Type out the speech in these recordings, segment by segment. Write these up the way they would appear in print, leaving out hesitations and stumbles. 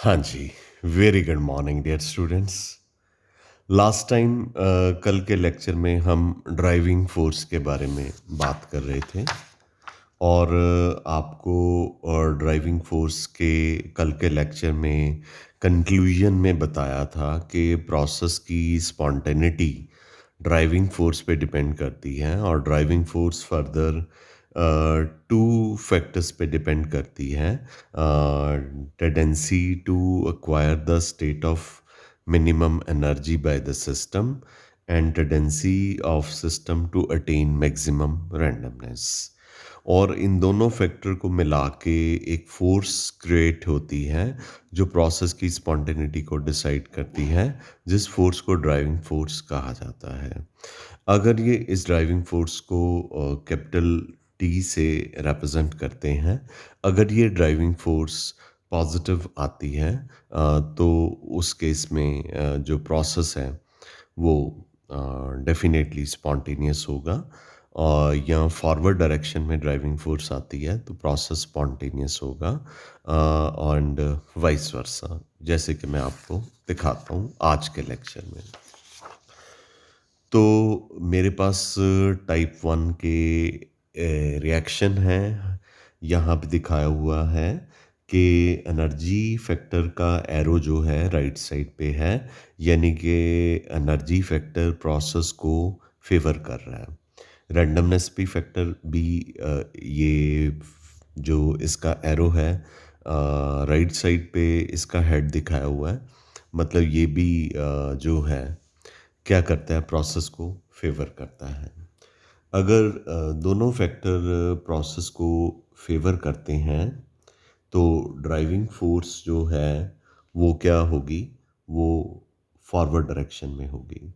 हाँ जी, very good morning dear students. Last time कल के लेक्चर में हम ड्राइविंग फोर्स के बारे में बात कर रहे थे और आपको ड्राइविंग फोर्स के कल के लेक्चर में कंक्लूजन में बताया था कि प्रोसेस की स्पॉन्टेनिटी ड्राइविंग फोर्स पे डिपेंड करती है और driving force further two factors पे डिपेंड करती है। Tendency to acquire the state of minimum energy by the system and tendency of system to attain maximum randomness। और इन दोनों फैक्टर को मिला के एक फोर्स क्रिएट होती है जो प्रोसेस की स्पॉन्टेनिटी को डिसाइड करती है, जिस फोर्स को ड्राइविंग फोर्स कहा जाता है। अगर ये इस ड्राइविंग फोर्स को कैपिटल टी से रिप्रेजेंट करते हैं, अगर ये ड्राइविंग फोर्स पॉजिटिव आती है तो उस केस में जो प्रोसेस है वो डेफिनेटली स्पॉन्टेनियस होगा। और या फॉरवर्ड डायरेक्शन में ड्राइविंग फोर्स आती है तो प्रोसेस स्पॉन्टेनियस होगा एंड वाइस वर्सा, जैसे कि मैं आपको दिखाता हूँ आज के लेक्चर में। तो मेरे पास टाइप 1 के रिएक्शन है, यहाँ पे दिखाया हुआ है कि एनर्जी फैक्टर का एरो जो है राइट साइड पे है, यानी कि एनर्जी फैक्टर प्रोसेस को फेवर कर रहा है। रैंडमनेस भी फैक्टर भी ये जो इसका एरो है राइट साइड पे इसका हेड दिखाया हुआ है, मतलब ये भी जो है क्या करता है, प्रोसेस को फेवर करता है। अगर दोनों फैक्टर प्रोसेस को फेवर करते हैं तो ड्राइविंग फोर्स जो है वो क्या होगी, वो फॉरवर्ड डायरेक्शन में होगी।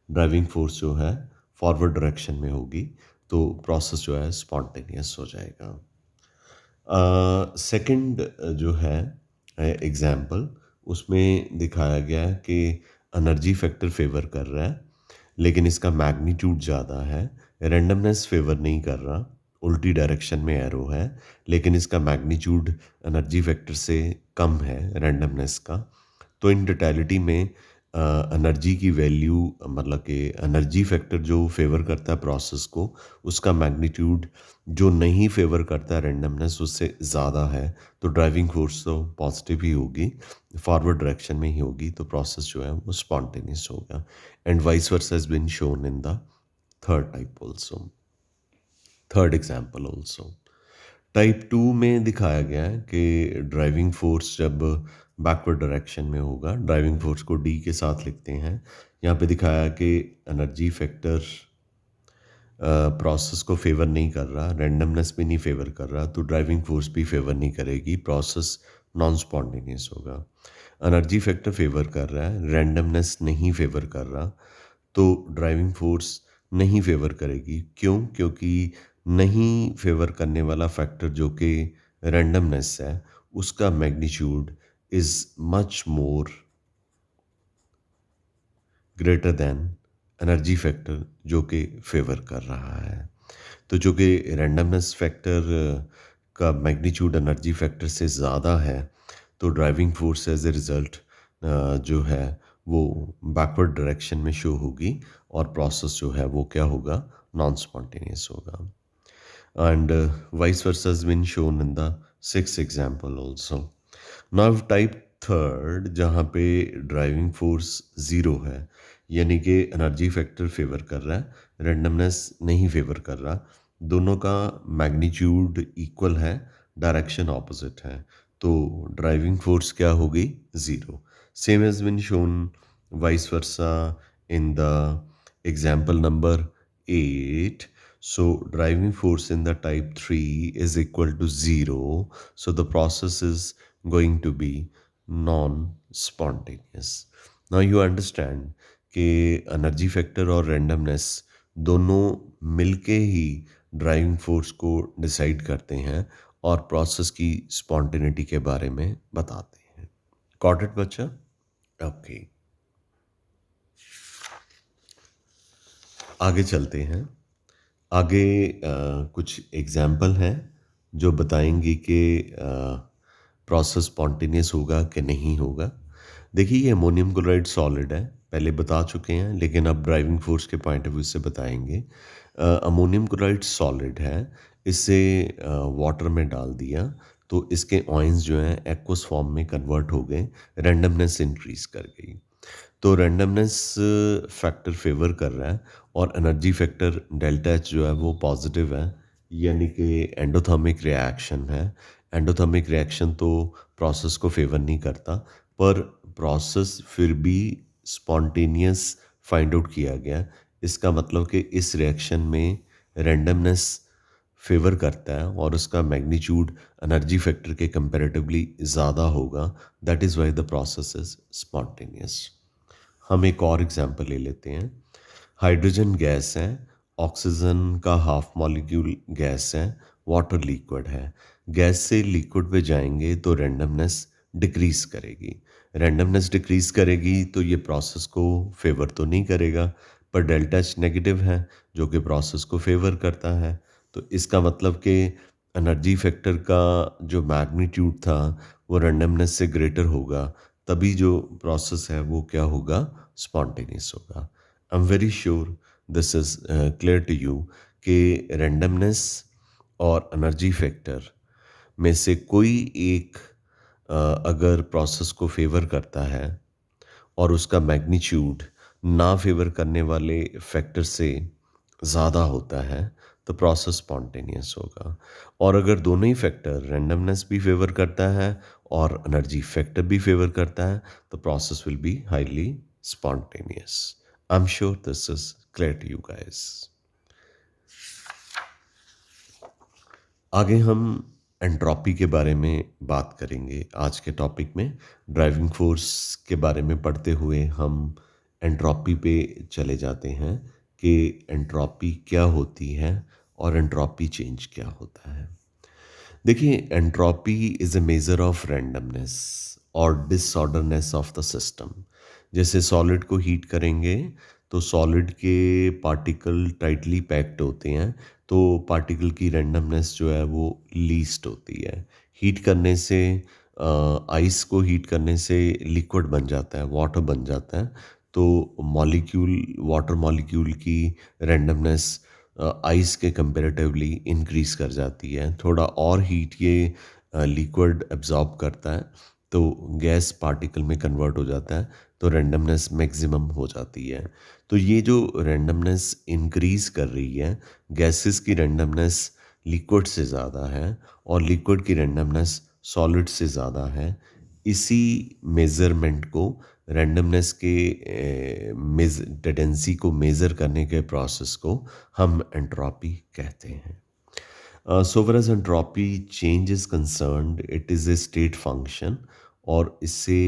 ड्राइविंग फोर्स जो है फॉरवर्ड डायरेक्शन में होगी तो प्रोसेस जो है स्पॉन्टेनियस हो जाएगा। सेकंड जो है एग्जाम्पल, उसमें दिखाया गया है कि एनर्जी फैक्टर फेवर कर रहा है लेकिन इसका मैग्नीट्यूड ज़्यादा है। रैंडमनेस फेवर नहीं कर रहा, उल्टी डायरेक्शन में एरो है, लेकिन इसका मैग्नीट्यूड एनर्जी फैक्टर से कम है रैंडमनेस का। तो इन टोटलिटी में एनर्जी की वैल्यू, मतलब कि एनर्जी फैक्टर जो फेवर करता है प्रोसेस को, उसका मैग्नीट्यूड जो नहीं फेवर करता है रैंडमनेस उससे ज़्यादा है। तो ड्राइविंग फोर्स तो पॉजिटिव ही होगी, फॉरवर्ड डायरेक्शन में ही होगी, तो प्रोसेस जो है वो स्पॉन्टेनियस होगा। And vice versa has been shown in the third type also, third example also. Type 2 में दिखाया गया है कि ड्राइविंग फोर्स जब बैकवर्ड डायरेक्शन में होगा, ड्राइविंग फोर्स को डी के साथ लिखते हैं। यहाँ पे दिखाया है कि एनर्जी फैक्टर प्रोसेस को फेवर नहीं कर रहा, रैंडमनेस भी नहीं फेवर कर रहा, तो ड्राइविंग फोर्स भी फेवर नहीं करेगी, प्रोसेस नॉन स्पॉन्टेनियस होगा। एनर्जी फैक्टर फेवर कर रहा है, रैंडमनेस नहीं फेवर कर रहा, तो ड्राइविंग फोर्स नहीं फेवर करेगी। क्यों? क्योंकि नहीं फेवर करने वाला फैक्टर जो कि रैंडमनेस है, उसका magnitude is much more greater than energy factor जो कि फेवर कर रहा है। तो जो कि रैंडमनेस फैक्टर का मैग्नीट्यूड एनर्जी फैक्टर से ज़्यादा है, तो driving force as a result जो है वो बैकवर्ड डायरेक्शन में शो होगी और प्रोसेस जो है वो क्या होगा, नॉन स्पॉन्टेनियस होगा। And vice versa has been shown in the sixth example also. Now type third, जहाँ पे ड्राइविंग फोर्स ज़ीरो है, यानी कि एनर्जी फैक्टर फेवर कर रहा है, रैंडमनेस नहीं फेवर कर रहा, दोनों का मैग्नीट्यूड इक्वल है, डायरेक्शन ऑपोजिट है, तो ड्राइविंग फोर्स क्या होगी, zero. Same has been shown vice versa in the example number 8। So driving force in the type 3 is equal to 0. So the process is going to be non-spontaneous. Now you understand कि energy factor और randomness दोनों मिलके ही driving force को decide करते हैं और process की spontaneity के बारे में बताते हैं। गॉट इट बच्चा? ओके, आगे चलते हैं। आगे कुछ एग्जाम्पल हैं जो बताएंगे कि प्रोसेस स्पॉन्टेनियस होगा कि नहीं होगा। देखिए ये अमोनियम क्लोराइड सॉलिड है, पहले बता चुके हैं लेकिन अब ड्राइविंग फोर्स के पॉइंट ऑफ व्यू से बताएंगे। अमोनियम क्लोराइड सॉलिड है, इसे वाटर में डाल दिया तो इसके ऑयंस जो हैं एक्वस फॉर्म में कन्वर्ट हो गए, रैंडमनेस इंक्रीज कर गई। तो रैंडमनेस फैक्टर फेवर कर रहा है और एनर्जी फैक्टर डेल्टा एच जो है वो पॉजिटिव है, यानी कि एंडोथर्मिक रिएक्शन है। एंडोथर्मिक रिएक्शन तो प्रोसेस को फेवर नहीं करता, पर प्रोसेस फिर भी स्पॉन्टेनियस फाइंड आउट किया गया। इसका मतलब कि इस रिएक्शन में रैंडमनेस फेवर करता है और उसका मैग्नीट्यूड एनर्जी फैक्टर के कंपैरेटिवली ज़्यादा होगा। That is why the process is spontaneous. हम एक और एग्जांपल ले लेते हैं। हाइड्रोजन गैस है, ऑक्सीजन का हाफ मॉलिक्यूल गैस है, वाटर लिक्विड है। गैस से लिक्विड पे जाएंगे तो रैंडमनेस डिक्रीज करेगी। रैंडमनेस डिक्रीज करेगी तो ये प्रोसेस को फेवर तो नहीं करेगा, पर डेल्टा एच नेगेटिव है जो कि प्रोसेस को फेवर करता है। तो इसका मतलब कि एनर्जी फैक्टर का जो मैग्नीट्यूड था वो रैंडमनेस से ग्रेटर होगा, तभी जो प्रोसेस है वो क्या होगा, स्पॉन्टेनियस होगा। I am very sure this is clear to you कि रैंडमनेस और एनर्जी फैक्टर में से कोई एक अगर प्रोसेस को फेवर करता है और उसका मैग्नीट्यूड ना फेवर करने वाले फैक्टर से ज़्यादा होता है तो प्रोसेस स्पॉन्टेनियस होगा। और अगर दोनों ही फैक्टर, रैंडमनेस भी फेवर करता है और एनर्जी फैक्टर भी फेवर करता है, तो process will be highly spontaneous. I am sure this is clear to you guys. आगे हम एंट्रोपी के बारे में बात करेंगे। आज के टॉपिक में ड्राइविंग फोर्स के बारे में पढ़ते हुए हम एंट्रोपी पे चले जाते हैं कि एंट्रोपी क्या होती है और एंट्रोपी चेंज क्या होता है। देखिए, entropy is a measure of randomness और डिसऑर्डरनेस ऑफ द सिस्टम। जैसे सॉलिड को हीट करेंगे तो सॉलिड के पार्टिकल टाइटली पैक्ड होते हैं, तो पार्टिकल की रैंडमनेस जो है वो लीस्ट होती है। हीट करने से आइस को हीट करने से लिक्विड बन जाता है, वाटर बन जाता है। तो मॉलिक्यूल, वाटर मॉलिक्यूल की रैंडमनेस आइस के कंपैरेटिवली इंक्रीज कर जाती है। थोड़ा और हीट ये लिक्विड एब्जॉर्ब करता है तो गैस पार्टिकल में कन्वर्ट हो जाता है, तो रैंडमनेस मैक्सिमम हो जाती है। तो ये जो रैंडमनेस इंक्रीज कर रही है, गैसेस की रैंडमनेस लिक्विड से ज़्यादा है और लिक्विड की रैंडमनेस सॉलिड से ज़्यादा है। इसी मेज़रमेंट को, रैंडमनेस के टेंडेंसी को मेज़र करने के प्रोसेस को हम एंट्रोपी कहते हैं। So far as entropy change is concerned, it is a state function और इसे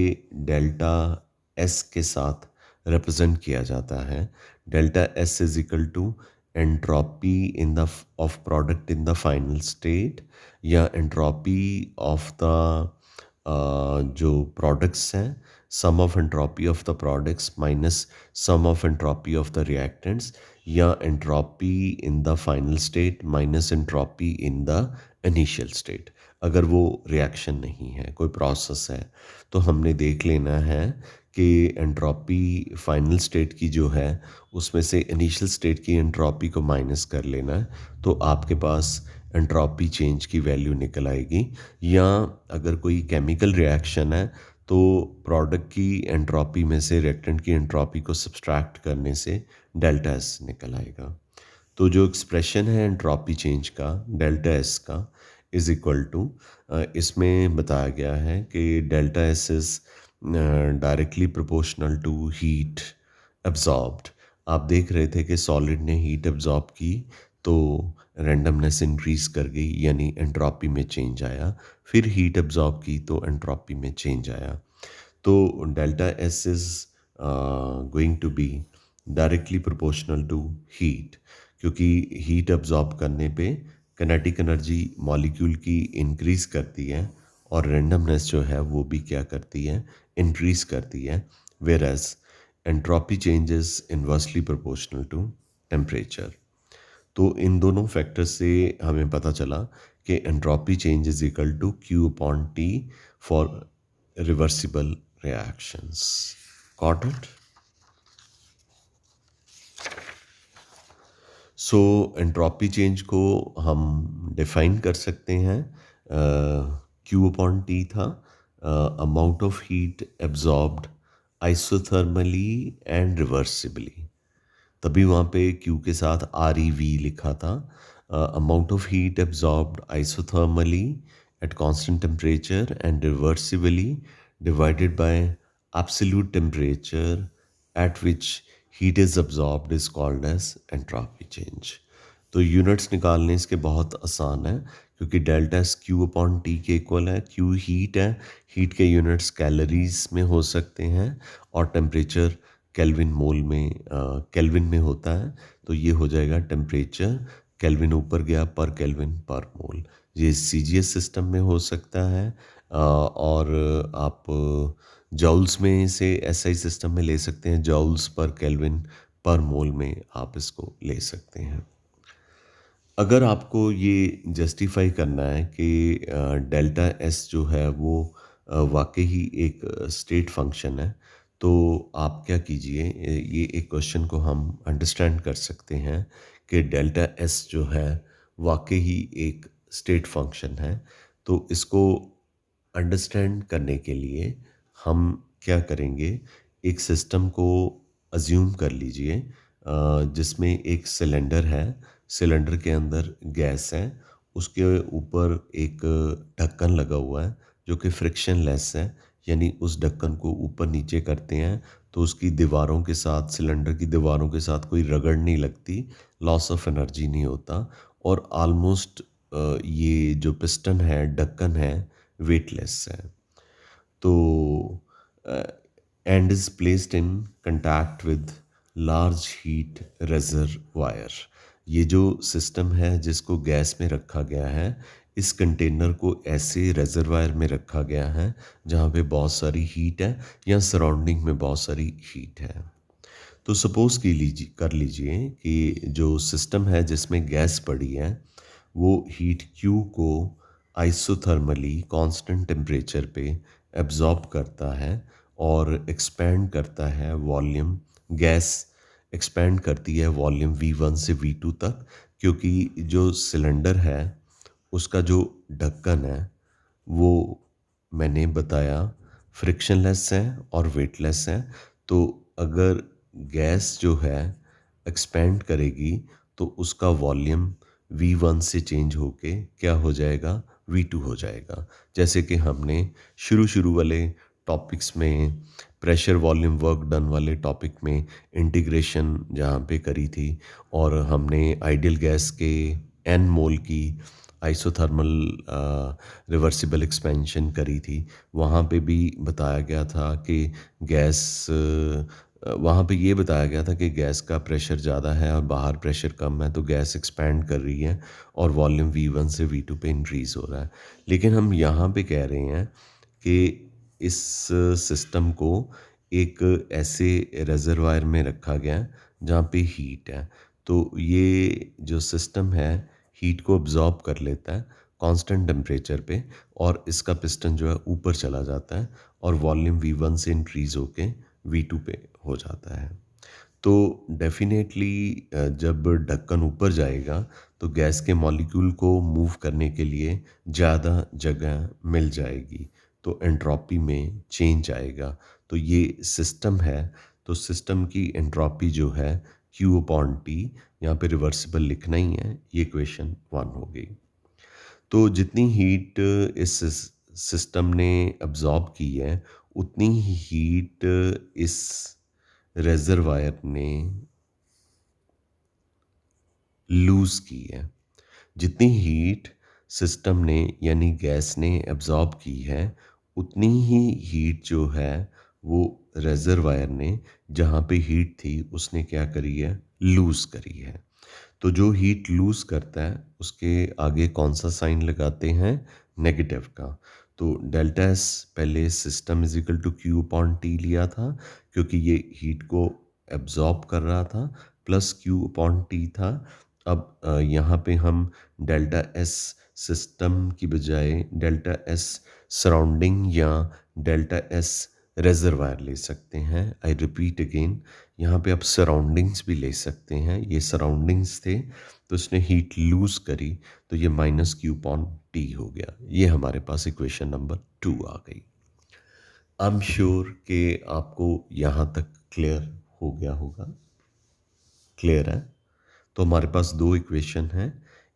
डेल्टा एस के साथ रिप्रेजेंट किया जाता है। Delta S is equal to entropy in the of product in the final state, या एंट्रोपी ऑफ द जो products हैं, sum of entropy of the products minus sum of entropy of the reactants, या entropy in the final state minus entropy in the initial state. अगर वो reaction नहीं है, कोई process है, तो हमने देख लेना है कि एंट्रोपी फाइनल स्टेट की जो है उसमें से इनिशियल स्टेट की एंट्रोपी को माइनस कर लेना है, तो आपके पास एंट्रोपी चेंज की वैल्यू निकल आएगी। या अगर कोई केमिकल रिएक्शन है तो प्रोडक्ट की एंट्रोपी में से रिएक्टेंट की एंट्रोपी को सब्सट्रैक्ट करने से डेल्टा एस निकल आएगा। तो जो एक्सप्रेशन है एंट्रोपी चेंज का, डेल्टा एस का, इज इक्वल टू, इसमें बताया गया है कि delta S is directly proportional to heat absorbed. आप देख रहे थे कि सॉलिड ने हीट एब्जॉर्ब की तो रैंडमनेस इंक्रीज कर गई, यानी एंट्रोपी में चेंज आया। फिर हीट एब्जॉर्ब की तो एंट्रोपी में चेंज आया। तो delta S is going to be directly proportional to heat, क्योंकि हीट एब्जॉर्ब करने पे किनेटिक एनर्जी मॉलिक्यूल की इंक्रीज करती है और रैंडमनेस जो है वो भी क्या करती है, इंक्रीज करती है। Whereas entropy change is inversely proportional to temperature. तो इन दोनों फैक्टर से हमें पता चला कि entropy change is equal to Q upon T for reversible reactions. Got it? So entropy change को हम डिफाइन कर सकते हैं, क्यू अपॉन टी था amount of heat absorbed isothermally and reversibly, तभी वहाँ पे क्यू के साथ आर ई वी लिखा था। Amount of heat absorbed isothermally at constant temperature and reversibly divided by absolute temperature at which heat is absorbed is called as entropy change. तो units निकालने इसके बहुत आसान है, क्योंकि delta S Q upon T के इक्वल है। Q heat है, हीट के यूनिट्स कैलोरीज में हो सकते हैं, और टेम्परेचर केल्विन मोल में केल्विन में होता है, तो ये हो जाएगा टेम्परेचर केल्विन ऊपर गया पर केल्विन पर मोल। ये सीजीएस सिस्टम में हो सकता है, और आप जॉल्स में से एसआई सिस्टम में ले सकते हैं, जॉल्स पर केल्विन पर मोल में आप इसको ले सकते हैं। अगर आपको ये जस्टिफाई करना है कि डेल्टा एस जो है वो वाकई ही एक स्टेट फंक्शन है, तो आप क्या कीजिए, ये एक क्वेश्चन को हम अंडरस्टैंड कर सकते हैं कि डेल्टा एस जो है वाकई ही एक स्टेट फंक्शन है। तो इसको अंडरस्टैंड करने के लिए हम क्या करेंगे, एक सिस्टम को अज्यूम कर लीजिए जिसमें एक सिलेंडर है, सिलेंडर के अंदर गैस है, उसके ऊपर एक ढक्कन लगा हुआ है जो कि फ्रिक्शन लेस है, यानी उस ढक्कन को ऊपर नीचे करते हैं तो उसकी दीवारों के साथ, सिलेंडर की दीवारों के साथ कोई रगड़ नहीं लगती, लॉस ऑफ एनर्जी नहीं होता, और ऑलमोस्ट ये जो पिस्टन है, ढक्कन है, वेटलेस है। तो and is placed in contact with large heat reservoir. ये जो सिस्टम है जिसको गैस में रखा गया है, इस कंटेनर को ऐसे रेजरवायर में रखा गया है जहाँ पे बहुत सारी हीट है या सराउंडिंग में बहुत सारी हीट है। तो सपोज़ कर लीजिए कि जो सिस्टम है जिसमें गैस पड़ी है, वो हीट क्यू को आइसोथर्मली कांस्टेंट टेम्परेचर पे एब्जॉर्ब करता है और एक्सपैंड करता है वॉल्यूम, गैस एक्सपैंड करती है वॉल्यूम V1 से V2 तक, क्योंकि जो सिलेंडर है उसका जो ढक्कन है वो मैंने बताया फ्रिक्शनलेस है और वेटलेस है। तो अगर गैस जो है एक्सपैंड करेगी तो उसका वॉल्यूम V1 से चेंज होके क्या हो जाएगा, V2 हो जाएगा। जैसे कि हमने शुरू शुरू वाले टॉपिक्स में, प्रेशर वॉल्यूम वर्क डन वाले टॉपिक में इंटीग्रेशन जहाँ पे करी थी, और हमने आइडियल गैस के n मोल की आइसोथर्मल रिवर्सिबल एक्सपेंशन करी थी, वहाँ पे भी बताया गया था कि वहाँ पे ये बताया गया था कि गैस का प्रेशर ज़्यादा है और बाहर प्रेशर कम है, तो गैस एक्सपैंड कर रही है और वॉल्यूम V1 से V2 पे इंक्रीज़ हो रहा है। लेकिन हम यहाँ पे कह रहे हैं कि इस सिस्टम को एक ऐसे रेजरवायर में रखा गया है जहाँ पे हीट है, तो ये जो सिस्टम है हीट को अब्जॉर्ब कर लेता है कांस्टेंट टेम्परेचर पे, और इसका पिस्टन जो है ऊपर चला जाता है और वॉल्यूम V1 से इंक्रीज़ होके V2 पे हो जाता है। तो डेफिनेटली जब ढक्कन ऊपर जाएगा तो गैस के मॉलिक्यूल को मूव करने के लिए ज़्यादा जगह मिल जाएगी, तो एंट्रोपी में चेंज आएगा। तो ये सिस्टम है, तो सिस्टम की एंट्रोपी जो है Q अपॉन टी, यहाँ पे रिवर्सिबल लिखना ही है, ये इक्वेशन 1 हो गई। तो जितनी हीट इस सिस्टम ने अब्जॉर्ब की है, उतनी ही हीट इस रेजरवायर ने लूज़ की है। जितनी हीट सिस्टम ने यानी गैस ने एब्जॉर्ब की है, उतनी ही हीट जो है वो रेजरवायर ने, जहाँ पे हीट थी, उसने क्या करी है, लूज़ करी है। तो जो हीट लूज़ करता है उसके आगे कौन सा साइन लगाते हैं, नेगेटिव का। तो डेल्टा एस पहले system is equal to Q upon T लिया था, क्योंकि ये हीट को एब्जॉर्ब कर रहा था, प्लस क्यू अपॉन टी था। अब यहाँ पे हम डेल्टा एस सिस्टम की बजाय डेल्टा एस सराउंडिंग या डेल्टा एस रेजरवायर ले सकते हैं। आई रिपीट अगेन, यहाँ पे आप सराउंडिंग्स भी ले सकते हैं। ये सराउंडिंग्स थे तो इसने हीट लूज करी, तो ये माइनस क्यू पॉन टी हो गया। ये हमारे पास इक्वेशन नंबर 2 आ गई। आई एम श्योर कि आपको यहाँ तक क्लियर हो गया होगा। क्लियर है? तो हमारे पास दो इक्वेशन हैं।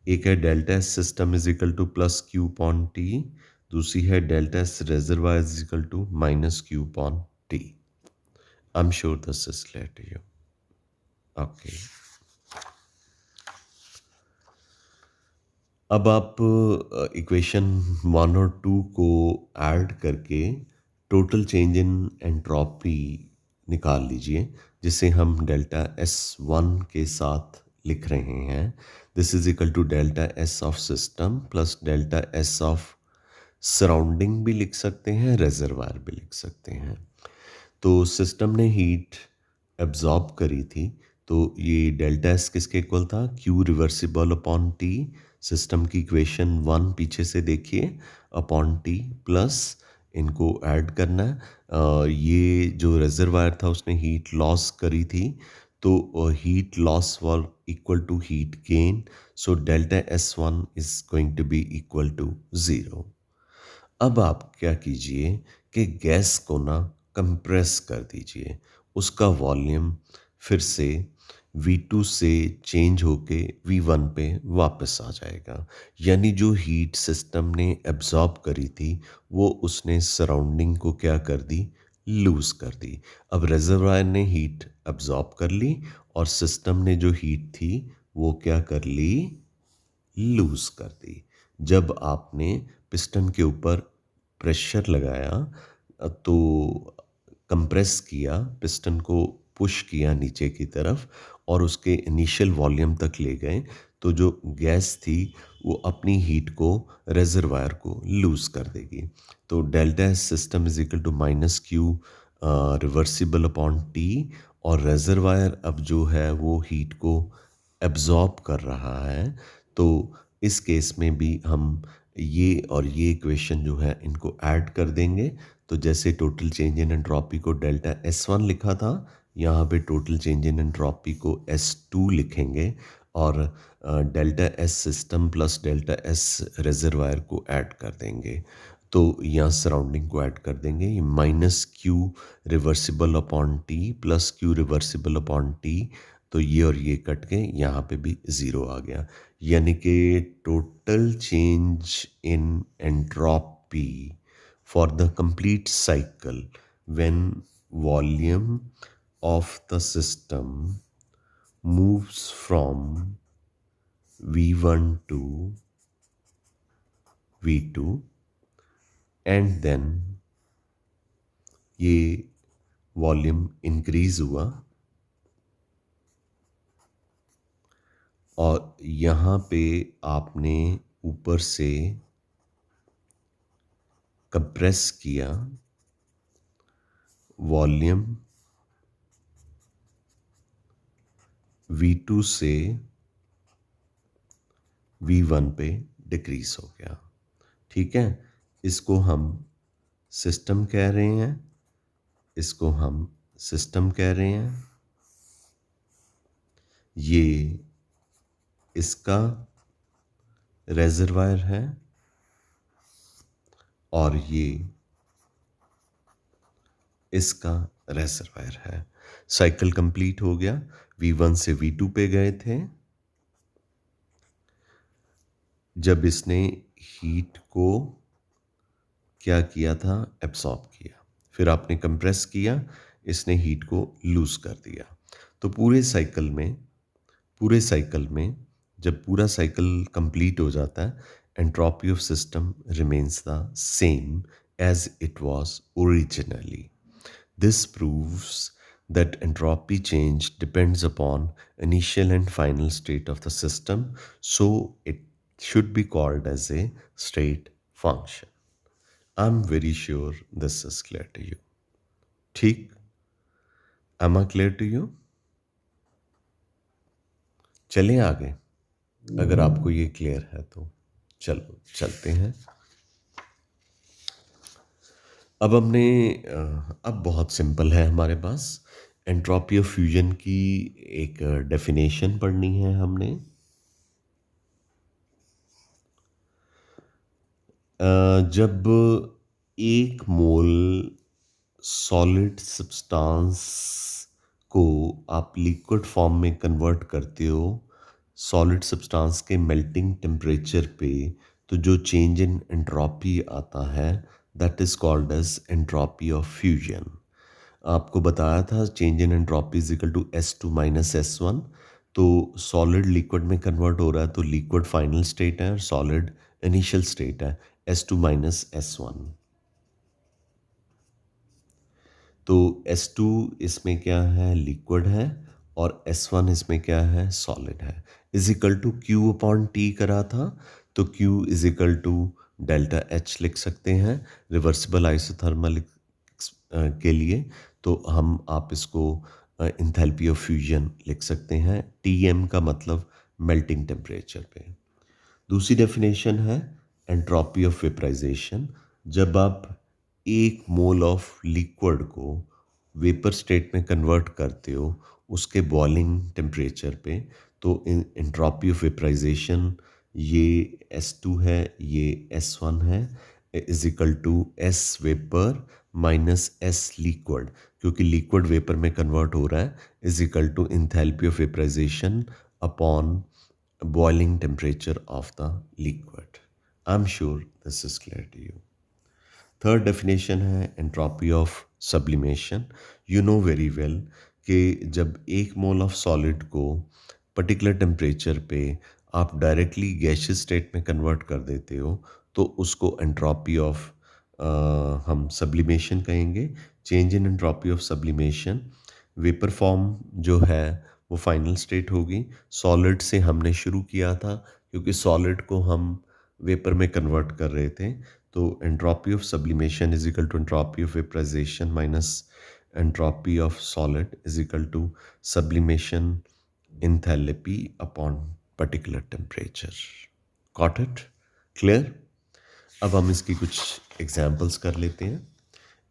एक है delta S system is equal to plus Q upon T, दूसरी है delta S reservoir is equal to minus Q upon T. I am sure this is clear to you. Okay, अब आप इक्वेशन 1 और 2 को add करके total change in entropy निकाल लीजिए, जिसे हम डेल्टा एस वन के साथ लिख रहे हैं। This is equal to delta S of system plus delta S of surrounding भी लिख सकते हैं, रेजर्वायर भी लिख सकते हैं। तो सिस्टम ने हीट एब्जॉर्ब करी थी, तो ये डेल्टा एस किसके इक्वल था? Q reversible upon T. System की इक्वेशन 1 पीछे से देखिए, अपॉन टी प्लस इनको ऐड करना है। ये जो रिजर्वायर था उसने हीट लॉस करी थी, तो heat loss was equal to heat gain, so delta S one is going to be equal to 0। अब आप क्या कीजिए कि गैस को ना कंप्रेस कर दीजिए, उसका वॉल्यूम फिर से V2 से चेंज होके V1 पे वापस आ जाएगा। यानी जो हीट सिस्टम ने एब्जॉर्ब करी थी वो उसने सराउंडिंग को क्या कर दी? लूज कर दी। अब रिजर्वायर ने हीट एब्जॉर्ब कर ली और सिस्टम ने जो हीट थी वो क्या कर ली? लूज कर दी। जब आपने पिस्टन के ऊपर प्रेशर लगाया तो कंप्रेस किया, पिस्टन को पुश किया नीचे की तरफ और उसके इनिशियल वॉल्यूम तक ले गए, तो जो गैस थी वो अपनी हीट को रिजर्वायर को लूज कर देगी। तो delta S system is equal to minus Q reversible upon T, और रिजर्वायर अब जो है वो हीट को एब्जॉर्ब कर रहा है। तो इस केस में भी हम ये और ये इक्वेशन जो है इनको ऐड कर देंगे। तो जैसे टोटल चेंज इन एंट्रोपी को डेल्टा एस वन लिखा था, यहाँ पे टोटल चेंज इन एंट्रोपी को एस टू लिखेंगे और delta S system plus delta S reservoir को ऐड कर देंगे। तो यहाँ सराउंडिंग को ऐड कर देंगे, ये minus Q reversible upon T plus Q reversible upon T, तो ये और ये कट के यहाँ पे भी ज़ीरो आ गया। यानी कि total change in entropy for the complete cycle when volume of the system moves from V1 to V2 and then ये वॉल्यूम इंक्रीज हुआ और यहाँ पे आपने ऊपर से कंप्रेस किया, वॉल्यूम V2 से V1 पे डिक्रीज हो गया। ठीक है, इसको हम सिस्टम कह रहे हैं, इसको हम सिस्टम कह रहे हैं। ये इसका रेजर्वायर है और ये इसका रेजर्वायर है। साइकिल कंप्लीट हो गया। V1 से V2 पे गए थे जब इसने हीट को क्या किया था? एब्सॉर्ब किया। फिर आपने कंप्रेस किया, इसने हीट को लूज कर दिया। तो पूरे साइकिल में जब पूरा साइकिल कंप्लीट हो जाता है, entropy of system remains the same as it was originally. This proves that entropy change depends upon initial and final state of the system, so it should be called as a state function. I'm very sure this is clear to you. ठीक? Am I clear to you? चलें आगे, अगर आपको ये clear है तो। चलो चलते हैं। अब हमने अब बहुत सिंपल है हमारे पास। एंट्रोपी ऑफ फ्यूजन की एक डेफिनेशन पढ़नी है हमने। जब एक मोल सॉलिड सब्सटेंस को आप लिक्विड फॉर्म में कन्वर्ट करते हो सॉलिड सब्सटेंस के मेल्टिंग टेम्परेचर पे, तो जो चेंज इन एंट्रोपी आता है that is called as entropy of fusion. आपको बताया था change in entropy is equal to S2 - S1। तो सॉलिड लिक्विड में कन्वर्ट हो रहा है, तो लिक्विड फाइनल स्टेट है और सॉलिड इनिशियल स्टेट है, S2 - S1। तो S2 इसमें क्या है, लिक्विड है, और S1 इसमें क्या है, सॉलिड है। Is equal to Q upon T करा था, तो Q is equal to delta H लिख सकते हैं रिवर्सिबल आइसोथर्मल के लिए। तो हम आप इसको इंथैल्पी ऑफ फ्यूजन लिख सकते हैं, TM का मतलब मेल्टिंग टेम्परेचर पे। दूसरी डेफिनेशन है एंट्रोपी ऑफ वेपराइजेशन। जब आप एक मोल ऑफ लिक्विड को वेपर स्टेट में कन्वर्ट करते हो उसके बॉइलिंग टेम्परेचर पे, तो एंट्रोपी ऑफ वेपराइजेशन ये S2 है, ये S1 है, is equal to S vapour minus S liquid, क्योंकि लिक्विड वेपर में कन्वर्ट हो रहा है, is equal to enthalpy of vaporisation upon boiling temperature of the liquid. I'm sure this is clear to you. Third definition है entropy of sublimation. You know very well कि जब एक mole of solid को particular temperature पे आप directly gaseous state में convert कर देते हो, तो उसको एंट्रोपी ऑफ हम सब्लिमेशन कहेंगे। Change in entropy of sublimation, vapour form जो है वो फाइनल स्टेट होगी। सॉलिड से हमने शुरू किया था क्योंकि सॉलिड को हम वेपर में कन्वर्ट कर रहे थे। तो entropy of sublimation is equal to entropy of vaporisation minus entropy of solid is equal to sublimation enthalpy upon particular temperature. Got it? Clear? अब हम इसकी कुछ एग्जाम्पल्स कर लेते हैं।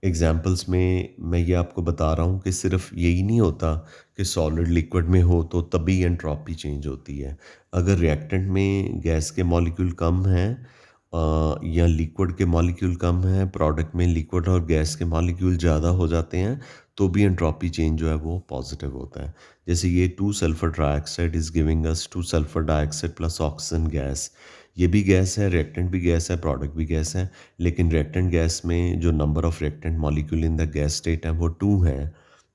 एग्जाम्पल्स में मैं ये आपको बता रहा हूँ कि सिर्फ यही नहीं होता कि सॉलिड लिक्विड में हो तो तभी एंट्रोपी चेंज होती है। अगर रिएक्टेंट में गैस के मॉलिक्यूल कम हैं या लिक्विड के मॉलिक्यूल कम हैं, प्रोडक्ट में लिक्विड और गैस के मॉलिक्यूल ज़्यादा हो जाते हैं, तो भी एंट्रोपी चेंज जो है वो पॉजिटिव होता है। जैसे ये 2 sulphur dioxide is giving us 2 sulphur dioxide plus oxygen gas. ये भी गैस है, रिएक्टेंट भी गैस है, प्रोडक्ट भी गैस है, लेकिन रिएक्टेंट गैस में जो number of reactant molecule in the gas state है वो 2 है,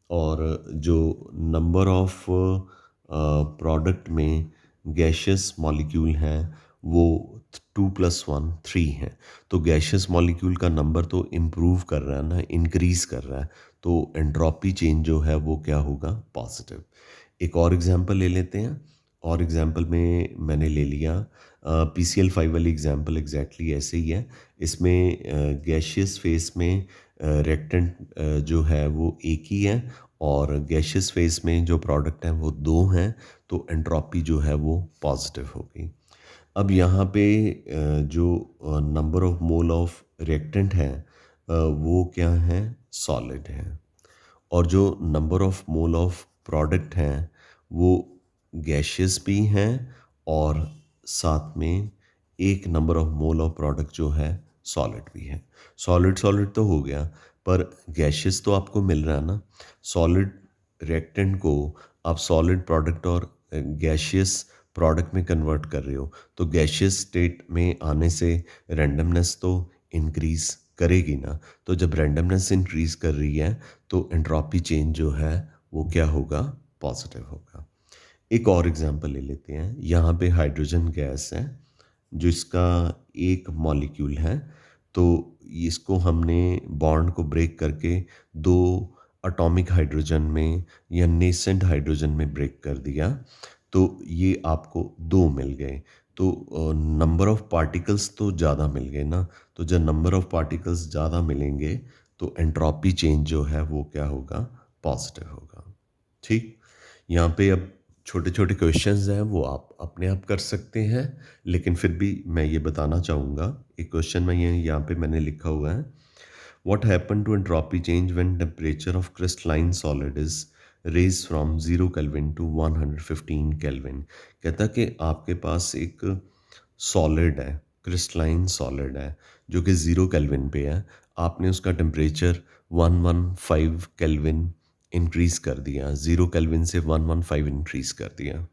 और जो नंबर ऑफ प्रोडक्ट में गैशियस मॉलिक्यूल हैं वो 2 + 1 3 है। तो गैशियस मॉलिक्यूल का नंबर तो इम्प्रूव कर रहा है ना, इंक्रीज कर रहा है, तो एंट्रोपी चेंज जो है वो क्या होगा, पॉजिटिव। एक और एग्जांपल ले लेते हैं। और एग्जांपल में मैंने ले लिया PCl5 वाली एग्जांपल एग्जैक्टली ऐसे ही है। इसमें गैशियस फेस में रिएक्टेंट जो है वो एक ही है, और गैशियस फेस में जो प्रोडक्ट हैं वो 2 हैं, तो एंट्रोपी जो है वो पॉजिटिव होगी। अब यहाँ पे जो number of mole of reactant है वो क्या है, सॉलिड है, और जो number of mole of product हैं वो गैशियस भी हैं, और साथ में एक number of mole of product जो है सॉलिड भी है। सॉलिड सॉलिड तो हो गया, पर गैशियस तो आपको मिल रहा है ना। सॉलिड रिएक्टेंट को आप सॉलिड प्रोडक्ट और गैशियस प्रोडक्ट में कन्वर्ट कर रहे हो, तो गैशियस स्टेट में आने से रैंडमनेस तो इंक्रीज करेगी ना। तो जब रैंडमनेस इंक्रीज कर रही है तो एंट्रोपी चेंज जो है वो क्या होगा, पॉजिटिव होगा। एक और एग्जांपल ले लेते हैं। यहाँ पे हाइड्रोजन गैस है जो इसका एक मॉलिक्यूल है, तो इसको हमने बॉन्ड को ब्रेक करके 2 एटॉमिक हाइड्रोजन में या नेसेंट हाइड्रोजन में ब्रेक कर दिया, तो ये आपको 2 मिल गए। तो नंबर ऑफ पार्टिकल्स तो ज़्यादा मिल गए ना। तो जब नंबर ऑफ पार्टिकल्स ज़्यादा मिलेंगे तो एंट्रोपी चेंज जो है वो क्या होगा, पॉजिटिव होगा। ठीक। यहाँ पे अब छोटे छोटे क्वेश्चंस हैं वो आप अपने आप कर सकते हैं, लेकिन फिर भी मैं ये बताना चाहूँगा। एक क्वेश्चन में ये यहाँ पे मैंने लिखा हुआ है, what happen to entropy change when temperature of crystalline solid is raise from 0 kelvin to 115 kelvin. कहता कि आपके पास एक सॉलिड है, क्रिस्टलाइन सॉलिड है, जो कि 0 केल्विन पे है। आपने उसका टेम्परेचर 115 केल्विन इंक्रीज़ कर दिया, 0 केल्विन से 115 इंक्रीज़ कर दिया,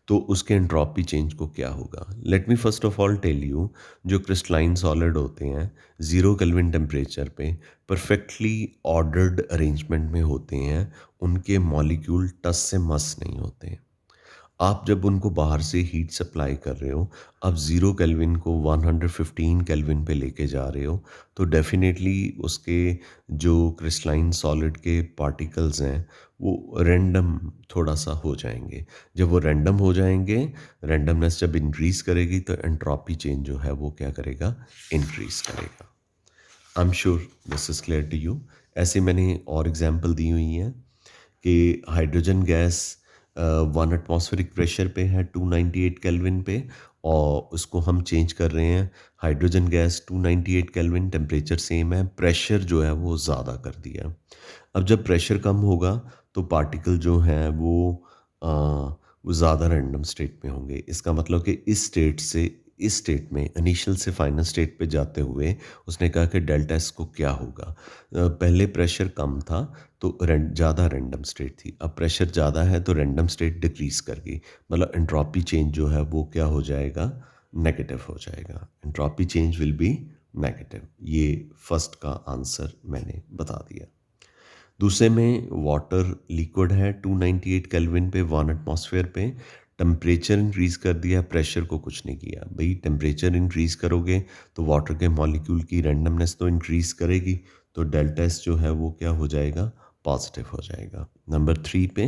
तो उसके एंट्रोपी चेंज को क्या होगा? Let me first of all tell you, जो क्रिस्टलाइन सॉलिड होते हैं 0 केल्विन टेम्परेचर पे परफेक्टली ऑर्डर्ड अरेंजमेंट में होते हैं, उनके मॉलिक्यूल टस से मस नहीं होते। आप जब उनको बाहर से हीट सप्लाई कर रहे हो, आप 0 केल्विन को 115 केल्विन पे लेके जा रहे हो, तो डेफिनेटली उसके जो क्रिस्टलाइन सॉलिड के पार्टिकल्स हैं वो रैंडम थोड़ा सा हो जाएंगे। जब वो रैंडम हो जाएंगे, रैंडमनेस जब इंक्रीज करेगी तो एंट्रोपी चेंज जो है वो क्या करेगा, इंक्रीज करेगा। I am sure this is clear to you. ऐसे मैंने और एग्जांपल दी हुई हैं कि हाइड्रोजन गैस 1 एटमॉस्फेरिक प्रेशर पे है 298 केल्विन पे, और उसको हम चेंज कर रहे हैं। Hydrogen gas 298 kelvin, temperature same है, प्रेशर जो है वो ज़्यादा कर दिया। अब जब प्रेशर कम होगा तो पार्टिकल जो हैं अ, वो ज़्यादा रैंडम स्टेट में होंगे। इसका मतलब कि इस स्टेट से इस स्टेट में, इनिशियल से फाइनल स्टेट पे जाते हुए उसने कहा कि डेल्टा एस को क्या होगा। पहले प्रेशर कम था तो ज़्यादा रैंडम स्टेट थी, अब प्रेशर ज़्यादा है तो रैंडम स्टेट डिक्रीज कर गई, मतलब एंट्रोपी चेंज जो है वो क्या हो जाएगा, नेगेटिव हो जाएगा। Entropy change will be negative. ये फर्स्ट का आंसर मैंने बता दिया। दूसरे में वाटर लिक्विड है 298 केल्विन पे 1 एटमॉस्फेयर पे, टेम्परेचर इंक्रीज़ कर दिया, प्रेशर को कुछ नहीं किया। भाई टेम्परेचर इंक्रीज़ करोगे तो वाटर के मॉलिक्यूल की रैंडमनेस तो इंक्रीज़ करेगी, तो डेल्टा एस जो है वो क्या हो जाएगा, पॉजिटिव हो जाएगा। नंबर 3 पे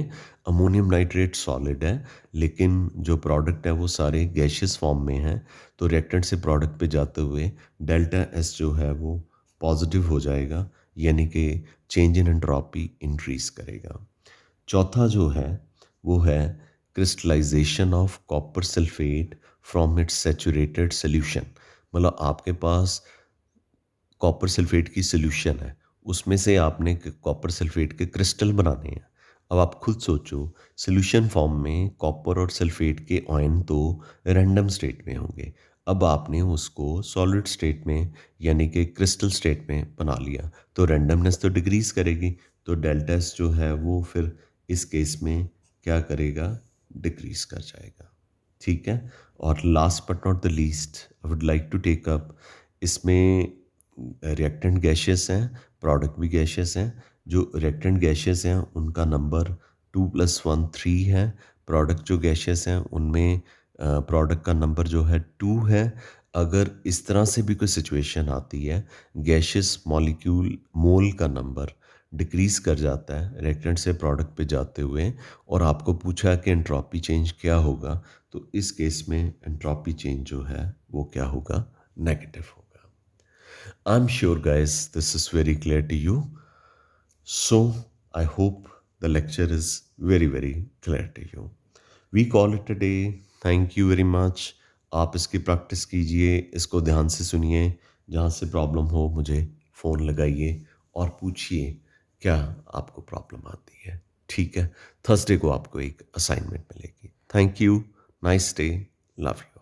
अमोनियम नाइट्रेट सॉलिड है, लेकिन जो प्रोडक्ट है वो सारे गैशियस फॉर्म में हैं, तो रिएक्टेंट से प्रोडक्ट पे जाते हुए डेल्टा एस जो है वो पॉजिटिव हो जाएगा, यानी कि चेंज इन एंट्रोपी इंक्रीज करेगा। चौथा जो है वो है crystallization of copper sulphate from its saturated solution. मतलब आपके पास कॉपर सल्फेट की सोल्यूशन है, उसमें से आपने कॉपर सल्फेट के क्रिस्टल बनाने हैं। अब आप खुद सोचो, सोल्यूशन फॉर्म में कॉपर और सल्फेट के आयन तो रैंडम स्टेट में होंगे, अब आपने उसको सॉलिड स्टेट में यानी कि क्रिस्टल स्टेट में बना लिया, तो रैंडमनेस तो डिक्रीज करेगी, तो डेल्टा एस जो है वो फिर इस केस में क्या करेगा, डिक्रीज कर जाएगा। ठीक है। और last but not the least, I would like to take up, इसमें रिएक्टेंट गैशियस हैं, प्रोडक्ट भी गैशियस हैं। जो रिएक्टेंट गैशियस हैं उनका नंबर 2+1 3 है, प्रोडक्ट जो गैशियस हैं उनमें प्रोडक्ट का नंबर जो है 2 है। अगर इस तरह से भी कोई सिचुएशन आती है, गैशियस मॉलिक्यूल मोल का नंबर डिक्रीज कर जाता है रिएक्टेंट से प्रोडक्ट पे जाते हुए, और आपको पूछा कि एंट्रोपी चेंज क्या होगा, तो इस केस में एंट्रोपी चेंज जो है वो क्या होगा, नेगेटिव होगा। I'm sure, guys, this is very clear to you. So, I hope the lecture is very, very clear to you. We call it a day. Thank you very much. आप इसकी practice कीजिए, इसको ध्यान से सुनिए, जहाँ से प्रॉब्लम हो मुझे फ़ोन लगाइए और पूछिए क्या आपको प्रॉब्लम आती है। ठीक है, थर्सडे को आपको एक असाइनमेंट मिलेगी। Thank you, nice day, love you.